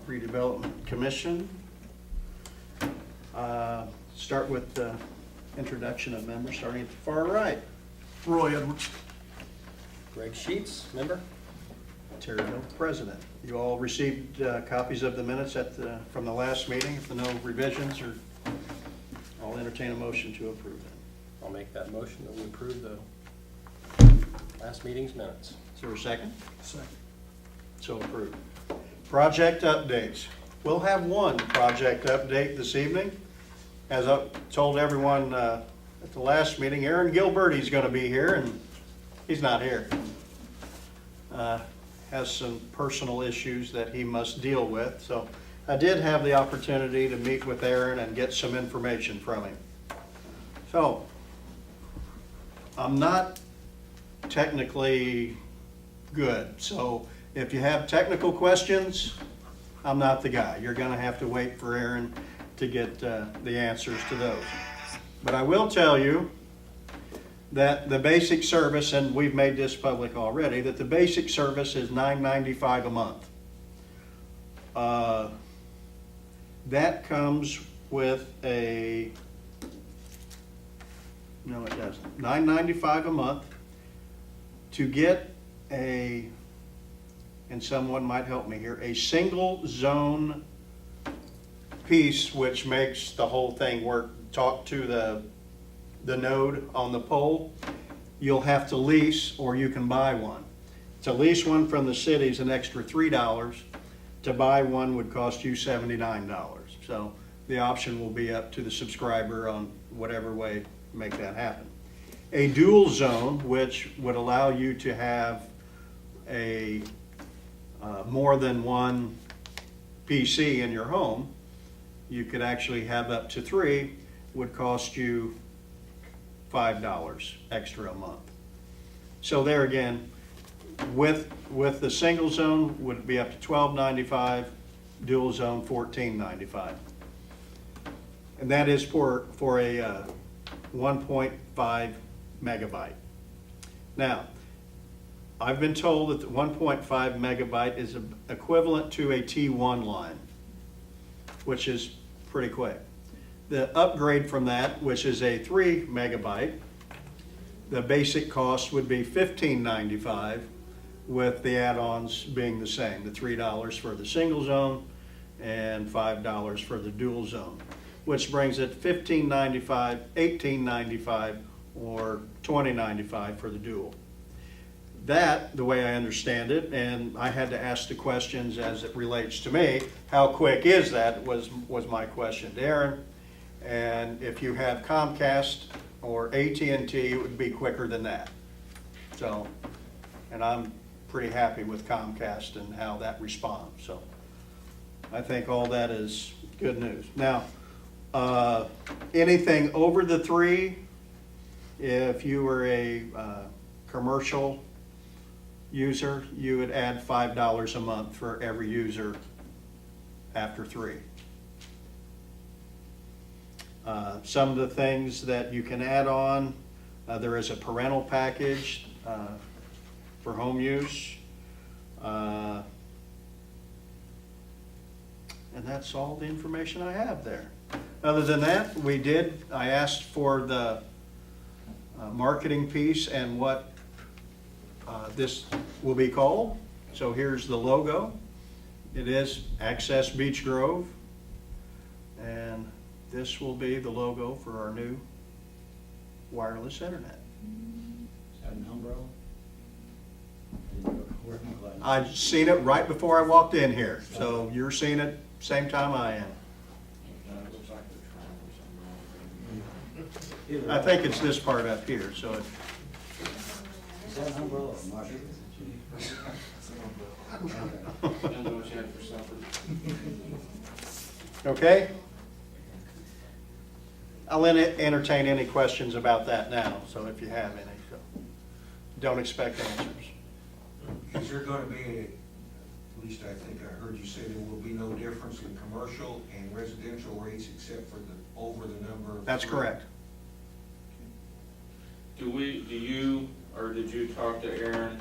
Redevelopment Commission. Start with the introduction of members, starting at the far right. Roy Edwards. Greg Sheets, member. Terry Hill, president. You all received copies of the minutes from the last meeting. If there are no revisions, or I'll entertain a motion to approve them. I'll make that motion that we approve the last meeting's minutes. Is there a second? Second. So approved. Project updates. We'll have one project update this evening. As I told everyone at the last meeting, Aaron Gilberti's going to be here, and he's not here. Has some personal issues that he must deal with. So I did have the opportunity to meet with Aaron and get some information from him. So I'm not technically good. So if you have technical questions, I'm not the guy. You're going to have to wait for Aaron to get the answers to those. But I will tell you that the basic service, and we've made this public already, that the basic service is $9.95 a month. That comes with no, it doesn't. $9.95 a month to get and someone might help me here, a single zone piece which makes the whole thing work. Talk to the node on the pole. You'll have to lease, or you can buy one. To lease one from the city is an extra $3. To buy one would cost you $79. So the option will be up to the subscriber on whatever way to make that happen. A dual zone, which would allow you to have a more than one PC in your home. You could actually have up to 3, would cost you $5 extra a month. So there again, with the single zone would be up to $12.95, dual zone $14.95. And that is for a 1.5 megabyte. Now, I've been told that the 1.5 megabyte is equivalent to a T1 line, which is pretty quick. The upgrade from that, which is a 3 megabyte, the basic cost would be $15.95, with the add-ons being the same, the $3 for the single zone and $5 for the dual zone, which brings it $15.95, $18.95, or $20.95 for the dual. That, the way I understand it, and I had to ask the questions as it relates to me, how quick is that, was my question to Aaron. And if you have Comcast or AT&T, it would be quicker than that. So, and I'm pretty happy with Comcast and how that responds. So I think all that is good news. Now, anything over the 3, if you were a commercial user, you would add $5 a month for every user after 3. Some of the things that you can add on, there is a parental package for home use. And that's all the information I have there. Other than that, I asked for the marketing piece and what this will be called. So here's the logo. It is Access Beech Grove, and this will be the logo for our new wireless internet. Is that an umbrella? I've seen it right before I walked in here, so you're seeing it same time I am. I think it's this part up here, so it, Is that an umbrella or a market? okay? I'll entertain any questions about that now, so if you have any, so don't expect answers. Is there going to be, at least I think I heard you say there will be no difference in commercial and residential rates except for over the number of... That's correct. Did you talk to Aaron,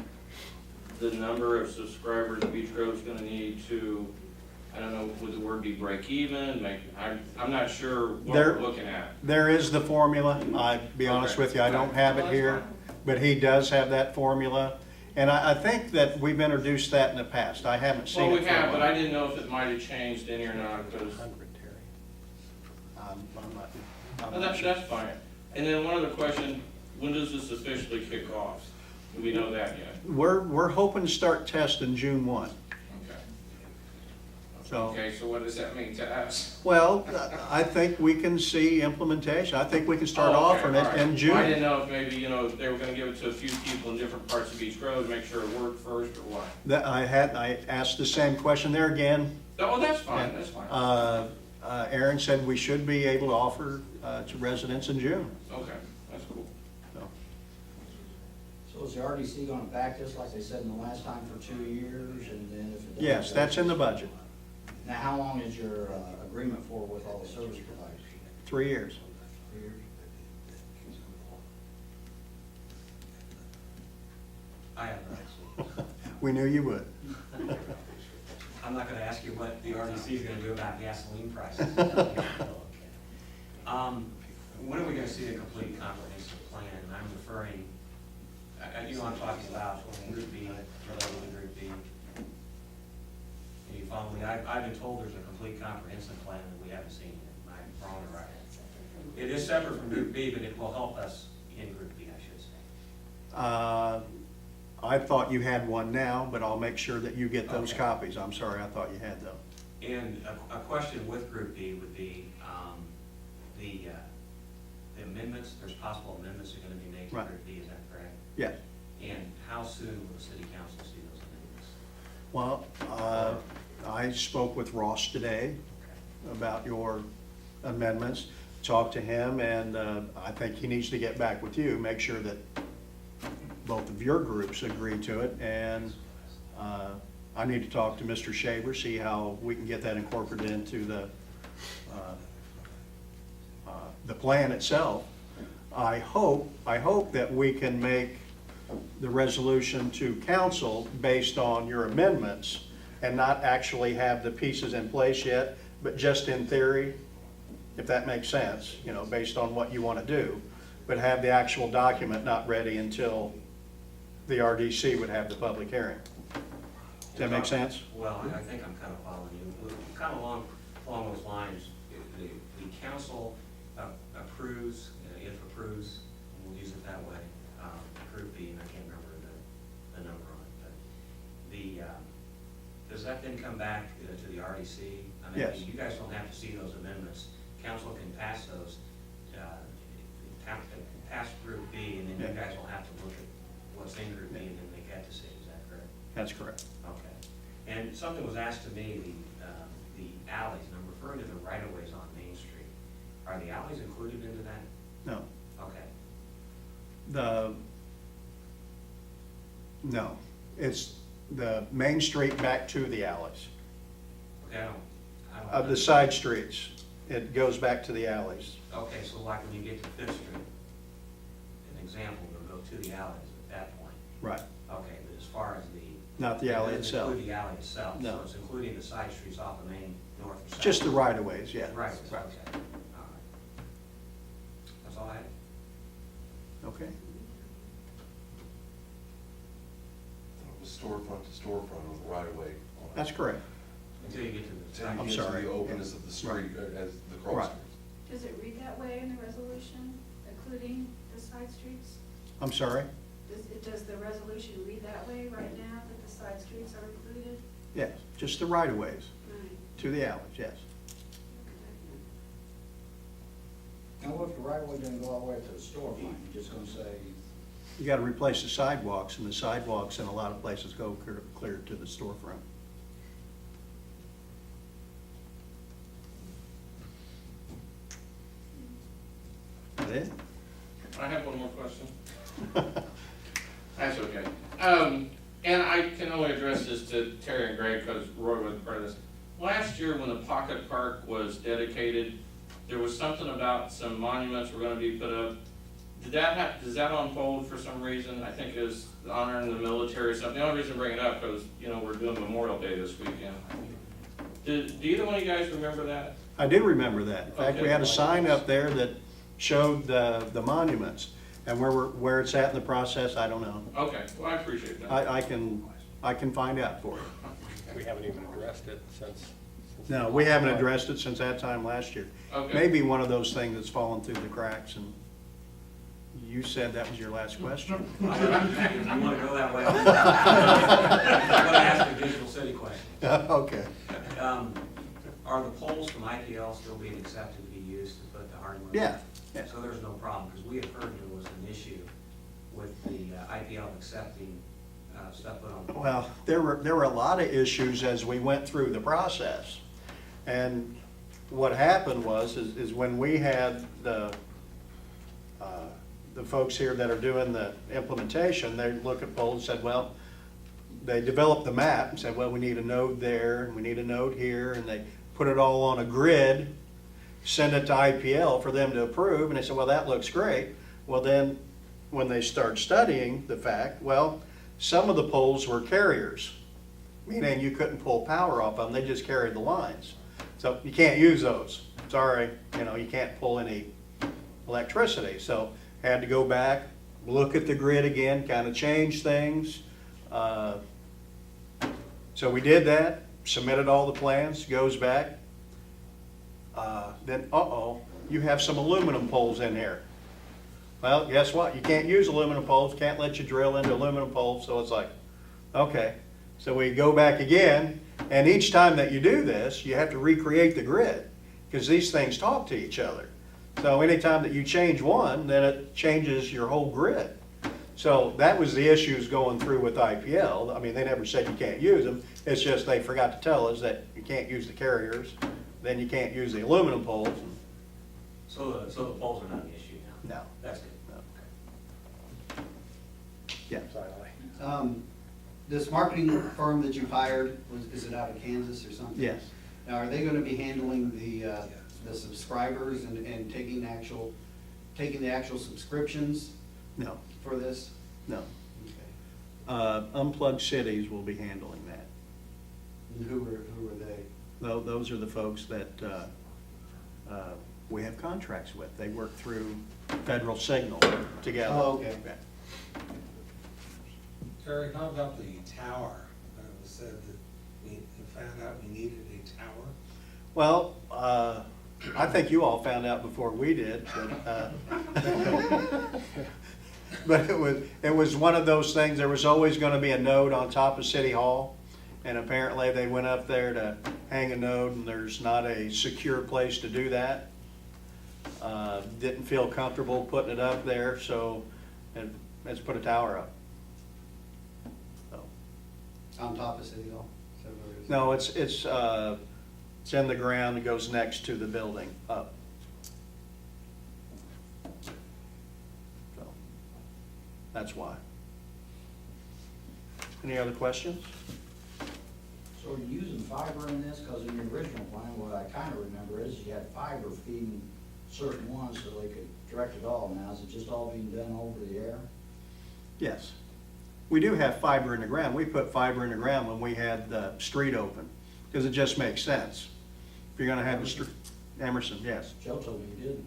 the number of subscribers Beech Grove's gonna need to, I know would the word be break even, I'm not sure what There- we're looking at. There is the formula. I'll be honest Okay. with you, I don't have Well, it that's here, fine. but he does have that formula. And I think that we've introduced that in the past. I haven't seen Well, it we for a have, but I while. didn't know if it might have changed any or not, because, Terry. I'm well, not sure. that's fine. And then one other question, when does this officially kick off? Do we know that yet? We're hoping to start testing June 1. Okay. So, Okay, so what does that mean to us? well, I think we can see implementation. I think we can start Oh, okay, offering it all right. in June. I didn't know if maybe, they were gonna give it to a few people in different parts of each road, make sure it worked first or what. That I asked the same question there again. Oh, that's fine, that's fine. Aaron said we should be able to offer to residents in June. Okay, that's cool. So, So is the RDC gonna back this like they said in the last time for 2 years, and then if it doesn't? yes, that's in the budget, Now, how long is your agreement for with all the service providers? 3 years. 3 years? I have not. We knew you would. I'm not gonna ask you what the RDC is gonna do about gasoline prices. When are we gonna see the complete comprehensive plan? And I'm referring, I'm talking about Group B, related to Group B. Can you follow me? I've been told there's a complete comprehensive plan and we haven't seen it. Am I wrong or right? It is separate from Group B, but it will help us in Group B, I should say. I thought you had one now, but I'll make sure that you get those Okay. copies. I'm sorry, I thought you had them. And a question with Group B would be, the amendments, there's possible amendments that are gonna be made to Right. Group B, is that correct? Yes. And how soon will the city council see those amendments? Well, I spoke with Ross today about your amendments, talked to him, and I think he needs to get back with you, make sure that both of your groups agree to it, and I need to talk to Mr. Shaver, see how we can get that incorporated into the plan itself. I hope that we can make the resolution to council based on your amendments and not actually have the pieces in place yet, but just in theory, if that makes sense, based on what you want to do, but have the actual document not ready until the RDC would have the public hearing. Does that make sense? Well, I think I'm kind of following you. Kind of along those lines, the council approves, if approves, we'll use it that way, Group B, and I can't remember the number on it, but does that then come back to the RDC? I mean, Yes. you guys don't have to see those amendments. Council can pass those, pass Group B, and then you Yeah. guys will have to look at what's in Group B and then make that decision, is that correct? That's correct. Okay. And something was asked to me, the alleys, and I'm referring to the right-of-ways on Main Street. Are the alleys included into that? No. Okay. No, it's the main street back to the alleys. Okay, I don't. Of the side streets, it goes back to the alleys. Okay, so like when you get to Fifth Street, an example, you'll go to the alleys at that point. Right. Okay, but as far as the. Not the alley it doesn't itself. include the alley itself. No. So it's including the side streets off the main north and south. Just the right-of-ways, yeah. Right, okay. Right. All right. That's all I had. Okay. It was storefront to storefront on the right of way. That's correct. Until you get to the. Until side you I'm get to sorry. the openness of the street, as the cross Right. streets. Does it read that way in the resolution, including the side streets? I'm sorry? Does the resolution read that way right now, that the side streets are included? Yes, just the right-of-ways Right. to the alleys, yes. Now, what if the right of way doesn't go all the way to the storefront? You're just gonna say, You gotta replace the sidewalks, and the sidewalks in a lot of places go clear to the storefront. That it? I have one more question. That's okay. And I can only address this to Terry and Greg because Roy wasn't part of this. Last year, when the Pocket Park was dedicated, there was something about some monuments were gonna be put up. Does that on hold for some reason? I think it was honoring the military or something. The only reason I bring it up is, we're doing Memorial Day this weekend. Do either one of you guys remember that? I do remember that. In fact, we Okay. had a sign up there that showed the monuments. And where it's at in the process, I don't know. Okay, well, I appreciate that. I can find out for you. We haven't even addressed it since. No, we haven't addressed it since that time last year. Okay. Maybe one of those things that's fallen through the cracks, and you said that was your last question. If you wanna go that way, I'm gonna ask a Digital City question. Okay. Are the poles from IPL still being accepted to be used to put the hardware? Yeah, yeah. So there's no problem, because we had heard there was an issue with the IPL accepting stuff put on the pole. Well, there were a lot of issues as we went through the process. And what happened is when we had the folks here that are doing the implementation, they look at poles and said, well, they developed the map and said, well, we need a node there, and we need a node here, and they put it all on a grid, send it to IPL for them to approve, and they said, well, that looks great. Well, then, when they start studying the fact, well, some of the poles were carriers, meaning you couldn't pull power off them, they just carried the lines. So you can't use those. Sorry, you can't pull any electricity. So had to go back, look at the grid again, kind of change things. So we did that, submitted all the plans, goes back. Then, you have some aluminum poles in here. Well, guess what? You can't use aluminum poles, can't let you drill into aluminum poles, so it's like, okay. So we go back again, and each time that you do this, you have to recreate the grid, because these things talk to each other. So anytime that you change one, then it changes your whole grid. So that was the issues going through with IPL. I mean, they never said you can't use them, it's just they forgot to tell us that you can't use the carriers, then you can't use the aluminum poles. So the poles are not an issue now? No. That's good. Yeah. Silently. This marketing firm that you hired, is it out of Kansas or something? Yes. Now, are they gonna be handling the subscribers and taking the actual subscriptions No, for this? no. Okay. Unplugged Cities will be handling that. And who are they? Those are the folks that we have contracts with. They work through Federal Signal together. Oh, okay. Terry, how about the tower? It was said that we found out we needed a tower. Well, I think you all found out before we did, but it was one of those things, there was always gonna be a node on top of City Hall, and apparently they went up there to hang a node, and there's not a secure place to do that. Didn't feel comfortable putting it up there, so let's put a tower up. So, On top of City Hall? Is that what it is? no, it's in the ground, it goes next to the building up. So, that's why. Any other questions? So are you using fiber in this? Because in your original plan, what I kind of remember is you had fiber feeding certain ones so they could direct it all. Now, is it just all being done over the air? Yes. We do have fiber in the ground. We put fiber in the ground when we had the street open, because it just makes sense. If you're gonna have the street, Emerson, yes. Joe told me you didn't.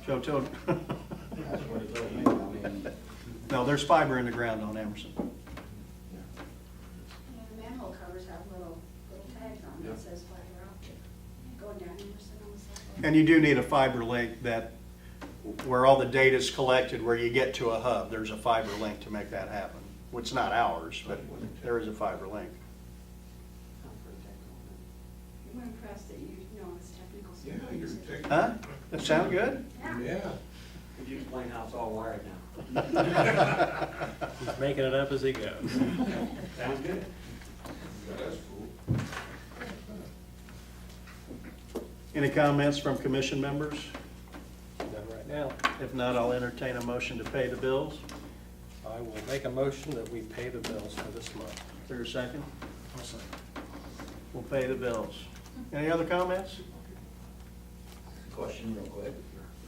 Joe told, That's what he told me. I mean, no, there's fiber in the ground on Emerson. Yeah, the manhole covers have little tags on it that says fiber optic, going down Emerson on the sidewalk. And you do need a fiber link that, where all the data's collected, where you get to a hub, there's a fiber link to make that happen. Which is not ours, but there is a fiber link. We're impressed that you know this technical Yeah, stuff. you're taking. Huh? That sound good? Yeah. Could you explain how it's all wired now? He's making it up as he goes. Sounds good. That's cool. Any comments from commission members? None right now. If not, I'll entertain a motion to pay the bills. I will make a motion that we pay the bills for this month. Is there a second? We'll pay the bills. Any other comments? question real quick.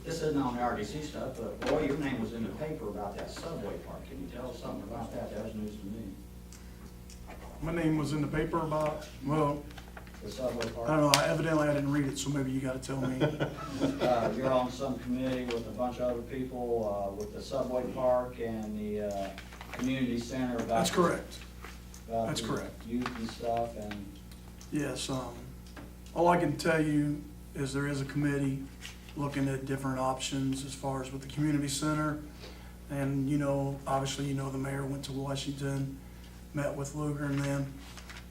This isn't on the RDC stuff, but boy, your name was in the paper about that subway park. Can you tell us something about that? That was news to me. My name was in the paper about, well, the subway park? I don't know, evidently I didn't read it, so maybe you gotta tell me. You're on some committee with a bunch of other people, with the subway park and the, community center about. That's correct. about That's the correct. Youth and stuff, and Yes, all I can tell you is there is a committee looking at different options as far as with the community center. And, you know, obviously, you know, the mayor went to Washington, met with Luger and them.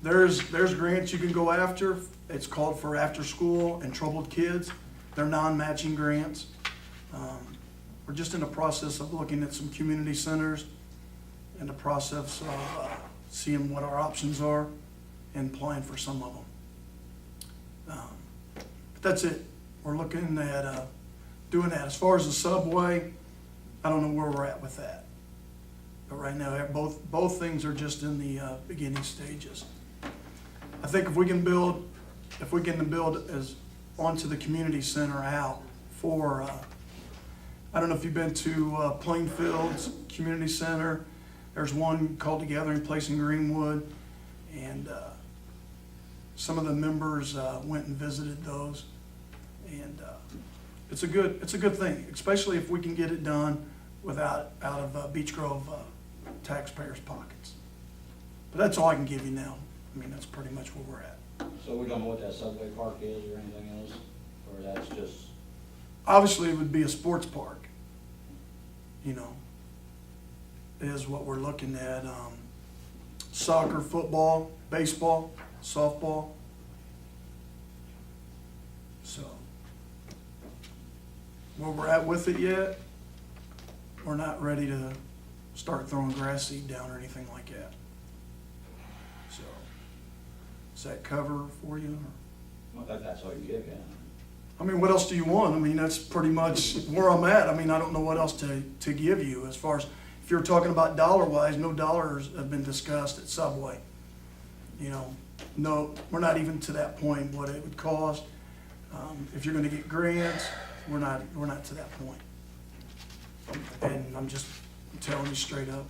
There's grants you can go after. It's called for after school and troubled kids. They're non-matching grants. We're just in the process of looking at some community centers, in the process of seeing what our options are and applying for some of them. But that's it. We're looking at doing that. As far as the subway, I don't know where we're at with that. But right now, both things are just in the beginning stages. I think if we can build as onto the community center out for, I don't know if you've been to Plainfield's Community Center. There's one called the Gathering Place in Greenwood, and some of the members went and visited those. And it's a good thing, especially if we can get it done out of Beech Grove taxpayers' pockets. But that's all I can give you now. I mean, that's pretty much where we're at. so we don't know what that subway park is or anything else, or that's just, Obviously, it would be a sports park, you know, is what we're looking at. Soccer, football, baseball, softball. So, where we're at with it yet, we're not ready to start throwing grass seed down or anything like that. So, does that cover for you? well, that's all you get, yeah. I mean, what else do you want? I mean, that's pretty much where I'm at. I mean, I don't know what else to give you as far as, if you're talking about dollar-wise, no dollars have been discussed at Subway. You know, no, we're not even to that point, what it would cost. If you're gonna get grants, we're not to that point. And I'm just telling you straight up,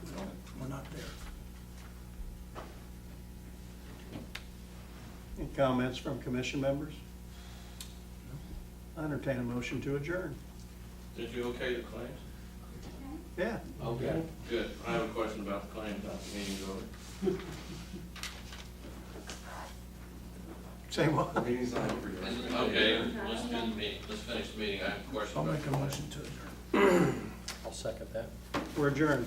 we're not there. Any comments from commission members? I entertain a motion to adjourn. Did you okay the claims? Yeah. Okay. Good. I have a question about the claims, not the meeting's over. Say what? The meeting's not over yet. Okay, let's do the meeting, let's finish the meeting, I have a question I'll about make the a claims. motion to adjourn. I'll second that. We're adjourned.